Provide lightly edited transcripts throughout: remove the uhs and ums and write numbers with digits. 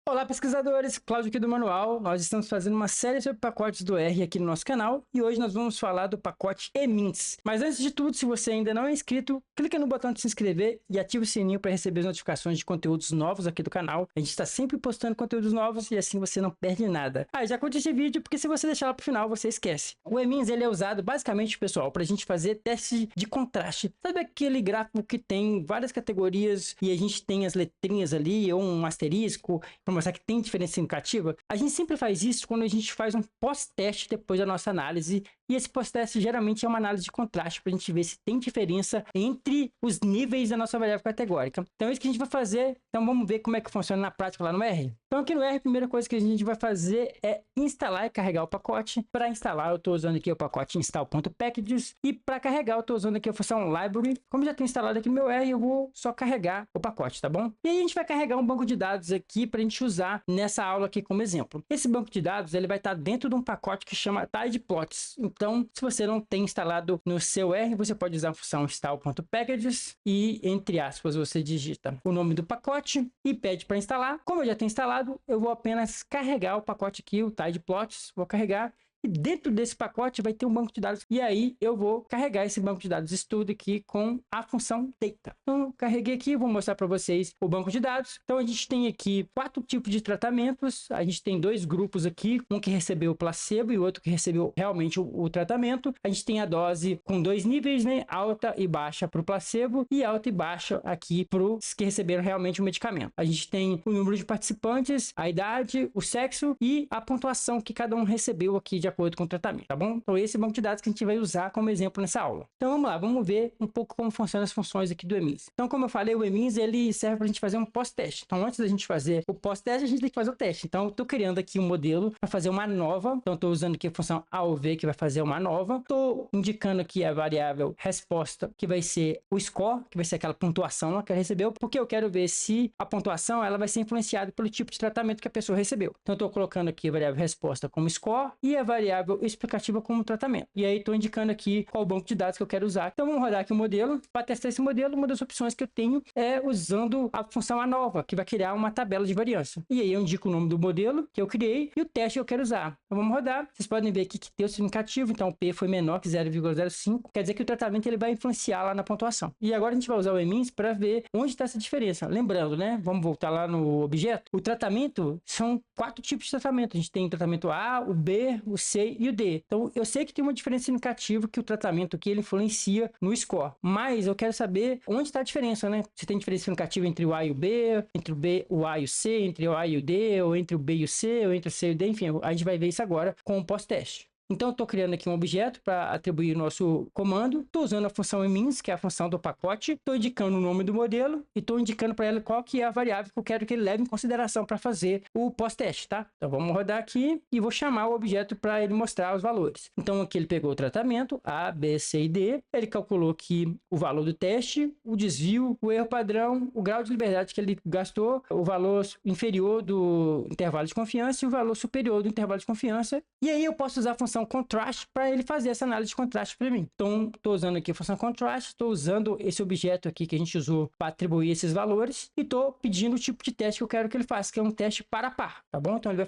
Olá, pesquisadores! Cláudio aqui do Manual. Nós estamos fazendo uma série sobre pacotes do R aqui no nosso canal e hoje nós vamos falar do pacote emins. Mas antes de tudo, se você ainda não é inscrito, clica no botão de se inscrever e ativa o sininho para receber as notificações de conteúdos novos aqui do canal. A gente está sempre postando conteúdos novos e assim você não perde nada. Já curte esse vídeo porque se você deixar lá para o final, você esquece. O emins ele é usado basicamente, pessoal, para a gente fazer teste de contraste. Sabe aquele gráfico que tem várias categorias e a gente tem as letrinhas ali ou um asterisco para mostrar que tem diferença significativa? A gente sempre faz isso quando a gente faz um pós-teste depois da nossa análise, e esse pós-teste geralmente é uma análise de contraste para a gente ver se tem diferença entre os níveis da nossa variável categórica. Então é isso que a gente vai fazer. Então vamos ver como é que funciona na prática lá no R. Então aqui no R, a primeira coisa que a gente vai fazer é instalar e carregar o pacote. Para instalar, eu estou usando aqui o pacote install.packages, e para carregar eu estou usando aqui a função library. Como já tem instalado aqui no meu R, eu vou só carregar o pacote, tá bom? E aí a gente vai carregar um banco de dados aqui para a gente usar nessa aula aqui como exemplo. Esse banco de dados ele vai estar dentro de um pacote que chama tidyplots. Então, se você não tem instalado no seu R, você pode usar a função install.packages e, entre aspas, você digita o nome do pacote e pede para instalar. Como eu já tenho instalado, eu vou apenas carregar o pacote aqui, o tidyplots, vou carregar. E dentro desse pacote vai ter um banco de dados. E aí eu vou carregar esse banco de dados estudo aqui com a função data. Então, carreguei aqui, vou mostrar para vocês o banco de dados. Então, a gente tem aqui 4 tipos de tratamentos. A gente tem 2 grupos aqui, um que recebeu o placebo e o outro que recebeu realmente o tratamento. A gente tem a dose com 2 níveis, né? Alta e baixa para o placebo e alta e baixa aqui para os que receberam realmente o medicamento. A gente tem o número de participantes, a idade, o sexo e a pontuação que cada um recebeu aqui de acordo com o tratamento, tá bom? Então esse é o banco de dados que a gente vai usar como exemplo nessa aula. Então vamos lá, vamos ver um pouco como funcionam as funções aqui do emins. Então, como eu falei, o emins ele serve para a gente fazer um pós-teste. Então antes da gente fazer o pós-teste, a gente tem que fazer o teste. Então eu estou criando aqui um modelo para fazer uma nova. Então estou usando aqui a função AOV que vai fazer uma nova. Estou indicando aqui a variável resposta que vai ser o score, que vai ser aquela pontuação que ela recebeu, porque eu quero ver se a pontuação ela vai ser influenciada pelo tipo de tratamento que a pessoa recebeu. Então estou colocando aqui a variável resposta como score e a variável explicativa como tratamento. E aí estou indicando aqui qual banco de dados que eu quero usar. Então vamos rodar aqui o modelo. Para testar esse modelo, uma das opções que eu tenho é usando a função ANOVA, que vai criar uma tabela de variância. E aí eu indico o nome do modelo que eu criei e o teste que eu quero usar. Então vamos rodar. Vocês podem ver aqui que tem o significativo, então o P foi menor que 0,05. Quer dizer que o tratamento ele vai influenciar lá na pontuação. E agora a gente vai usar o emins para ver onde está essa diferença. Lembrando, né? Vamos voltar lá no objeto. O tratamento são 4 tipos de tratamento. A gente tem o tratamento A, o B, o C e o D. Então eu sei que tem uma diferença significativa que o tratamento aqui ele influencia no score, mas eu quero saber onde está a diferença, né? Se tem diferença significativa entre o A e o B, entre o B, o A e o C, entre o A e o D, ou entre o B e o C, ou entre o C e o D, enfim, a gente vai ver isso agora com o pós-teste. Então, eu estou criando aqui um objeto para atribuir o nosso comando. Estou usando a função emins, que é a função do pacote. Estou indicando o nome do modelo e estou indicando para ela qual que é a variável que eu quero que ele leve em consideração para fazer o pós-teste, tá? Então, vamos rodar aqui e vou chamar o objeto para ele mostrar os valores. Então, aqui ele pegou o tratamento A, B, C e D. Ele calculou aqui o valor do teste, o desvio, o erro padrão, o grau de liberdade que ele gastou, o valor inferior do intervalo de confiança e o valor superior do intervalo de confiança. E aí eu posso usar a função contraste para ele fazer essa análise de contraste para mim. Então, estou usando aqui a função contraste, estou usando esse objeto aqui que a gente usou para atribuir esses valores e estou pedindo o tipo de teste que eu quero que ele faça, que é um teste par a par, tá bom? Então, ele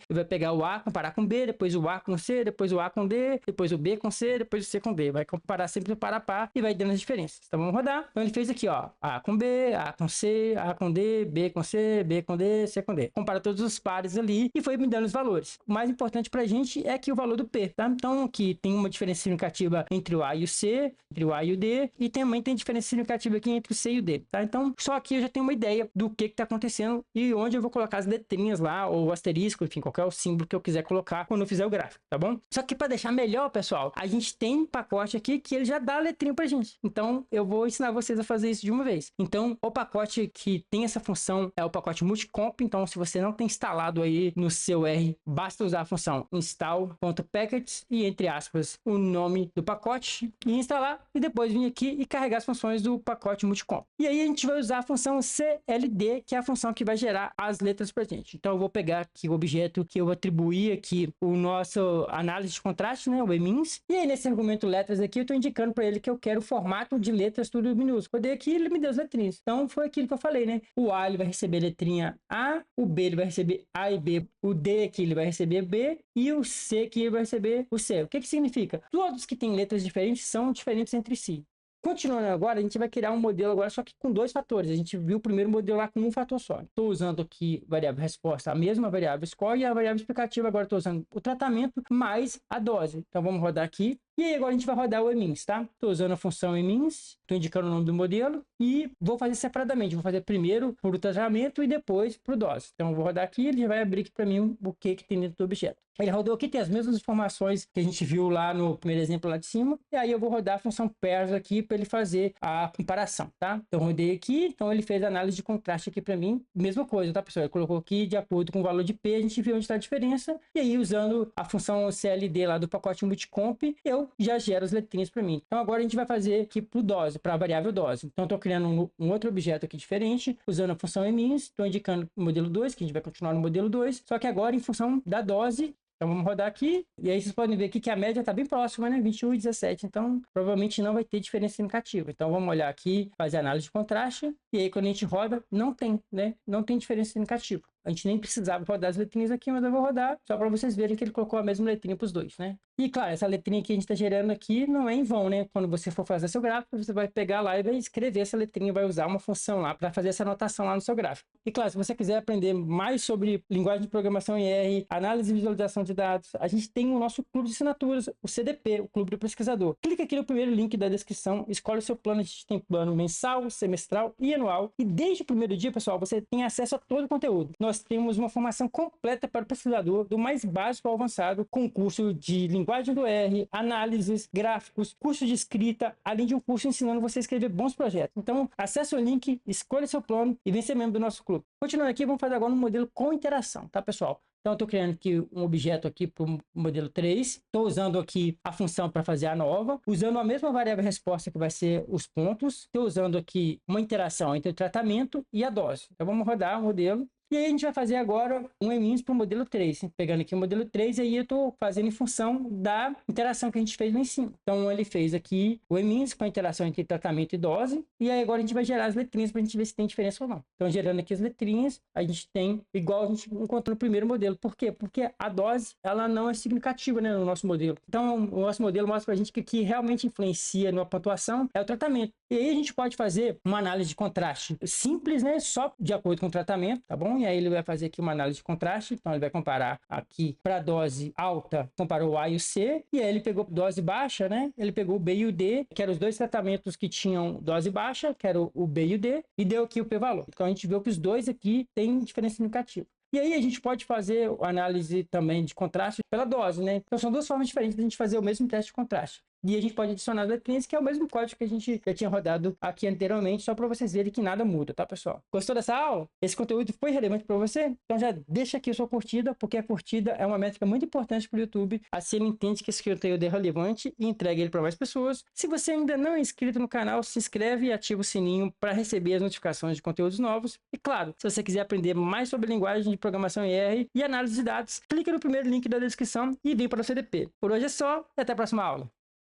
vai pegar o A, comparar com B, depois o A com C, depois o A com D, depois o B com C, depois o C com D. Vai comparar sempre par a par e vai dando as diferenças. Então, vamos rodar. Então, ele fez aqui, ó, A com B, A com C, A com D, B com C, B com D, C com D. Compara todos os pares ali e foi me dando os valores. O mais importante para a gente é que o valor do P, tá? Então, aqui tem uma diferença significativa entre o A e o C, entre o A e o D, e também tem diferença significativa aqui entre o C e o D, tá? Então, só aqui eu já tenho uma ideia do que está acontecendo e onde eu vou colocar as letrinhas lá, ou o asterisco, enfim, qualquer o símbolo que eu quiser colocar quando eu fizer o gráfico, tá bom? Só que para deixar melhor, pessoal, a gente tem um pacote aqui que ele já dá a letrinha pra gente. Então, eu vou ensinar vocês a fazer isso de uma vez. Então, o pacote que tem essa função é o pacote multicomp. Então, se você não tem instalado aí no seu R, basta usar a função install.packages brackets e entre aspas o nome do pacote e instalar, e depois vir aqui e carregar as funções do pacote multicomp. E aí a gente vai usar a função CLD, que é a função que vai gerar as letras pra gente. Então eu vou pegar aqui o objeto que eu atribuí aqui o nosso análise de contraste, né, o emins, e aí nesse argumento letras aqui eu estou indicando para ele que eu quero o formato de letras tudo minúsculo. Eu dei aqui, ele me deu as letrinhas. Então foi aquilo que eu falei, né? O A ele vai receber letrinha A, o B ele vai receber A e B, o D aqui ele vai receber B e o C aqui ele vai receber o C. O que que significa? Todos que têm letras diferentes são diferentes entre si. Continuando agora, a gente vai criar um modelo agora só que com dois fatores. A gente viu o primeiro modelo lá com um fator só. Estou usando aqui variável resposta, a mesma variável score, e a variável explicativa agora estou usando o tratamento mais a dose. Então vamos rodar aqui. E aí agora a gente vai rodar o emins, tá? Estou usando a função emins, estou indicando o nome do modelo e vou fazer separadamente. Vou fazer primeiro para o tratamento e depois para o dose. Então eu vou rodar aqui, ele vai abrir aqui para mim o que tem dentro do objeto. Ele rodou aqui, tem as mesmas informações que a gente viu lá no primeiro exemplo lá de cima. E aí eu vou rodar a função pairs aqui para ele fazer a comparação, tá? Então rodei aqui, então ele fez a análise de contraste aqui para mim. Mesma coisa, tá, pessoal? Ele colocou aqui de acordo com o valor de P, a gente viu onde está a diferença. E aí usando a função CLD lá do pacote multicomp, eu já gero as letrinhas para mim. Então agora a gente vai fazer aqui para o dose, para a variável dose. Então estou criando um outro objeto aqui diferente, usando a função emins, estou indicando o modelo 2, que a gente vai continuar no modelo 2, só que agora em função da dose. Então vamos rodar aqui, e aí vocês podem ver aqui que a média está bem próxima, né? 21 e 17, então provavelmente não vai ter diferença significativa. Então vamos olhar aqui, fazer análise de contraste, e aí quando a gente roda, não tem, né? Não tem diferença significativa. A gente nem precisava rodar as letrinhas aqui, mas eu vou rodar só para vocês verem que ele colocou a mesma letrinha para os dois, né? E claro, essa letrinha que a gente está gerando aqui não é em vão, né? Quando você for fazer seu gráfico, você vai pegar lá e vai escrever essa letrinha, vai usar uma função lá para fazer essa anotação lá no seu gráfico. E claro, se você quiser aprender mais sobre linguagem de programação em R, análise e visualização de dados, a gente tem o nosso clube de assinaturas, o CDP, o Clube do Pesquisador. Clica aqui no primeiro link da descrição, escolhe o seu plano. A gente tem plano mensal, semestral e anual. E desde o primeiro dia, pessoal, você tem acesso a todo o conteúdo. Nós temos uma formação completa para o pesquisador, do mais básico ao avançado, com curso de linguagem do R, análises, gráficos, curso de escrita, além de um curso ensinando você a escrever bons projetos. Então, acesse o link, escolha seu plano e vem ser membro do nosso clube. Continuando aqui, vamos fazer agora um modelo com interação, tá, pessoal? Então, eu estou criando aqui um objeto aqui para o modelo 3. Estou usando aqui a função para fazer a nova, usando a mesma variável resposta que vai ser os pontos. Estou usando aqui uma interação entre o tratamento e a dose. Então, vamos rodar o modelo. E aí a gente vai fazer agora um emins para o modelo 3. Pegando aqui o modelo 3, e aí eu estou fazendo em função da interação que a gente fez lá em cima. Então ele fez aqui o emins com a interação entre tratamento e dose. E aí agora a gente vai gerar as letrinhas para a gente ver se tem diferença ou não. Então gerando aqui as letrinhas, a gente tem igual a gente encontrou no primeiro modelo. Por quê? Porque a dose ela não é significativa, né, no nosso modelo. Então o nosso modelo mostra para a gente que o que realmente influencia na pontuação é o tratamento. E aí a gente pode fazer uma análise de contraste simples, né, só de acordo com o tratamento, tá bom? E aí ele vai fazer aqui uma análise de contraste. Então ele vai comparar aqui para a dose alta, comparou o A e o C, e aí ele pegou dose baixa, né? Ele pegou o B e o D, que eram os dois tratamentos que tinham dose baixa, que era o B e o D, e deu aqui o p-valor. Então a gente viu que os dois aqui têm diferença significativa. E aí a gente pode fazer a análise também de contraste pela dose, né? Então são duas formas diferentes de a gente fazer o mesmo teste de contraste. E a gente pode adicionar as letrinhas, que é o mesmo código que a gente já tinha rodado aqui anteriormente, só para vocês verem que nada muda, tá, pessoal? Gostou dessa aula? Esse conteúdo foi relevante para você? Então já deixa aqui a sua curtida, porque a curtida é uma métrica muito importante para o YouTube. Assim ele entende que esse conteúdo é relevante e entrega ele para mais pessoas. Se você ainda não é inscrito no canal, se inscreve e ativa o sininho para receber as notificações de conteúdos novos. E claro, se você quiser aprender mais sobre linguagem de programação em R e análise de dados, clica no primeiro link da descrição e vem para o CDP. Por hoje é só e até a próxima aula.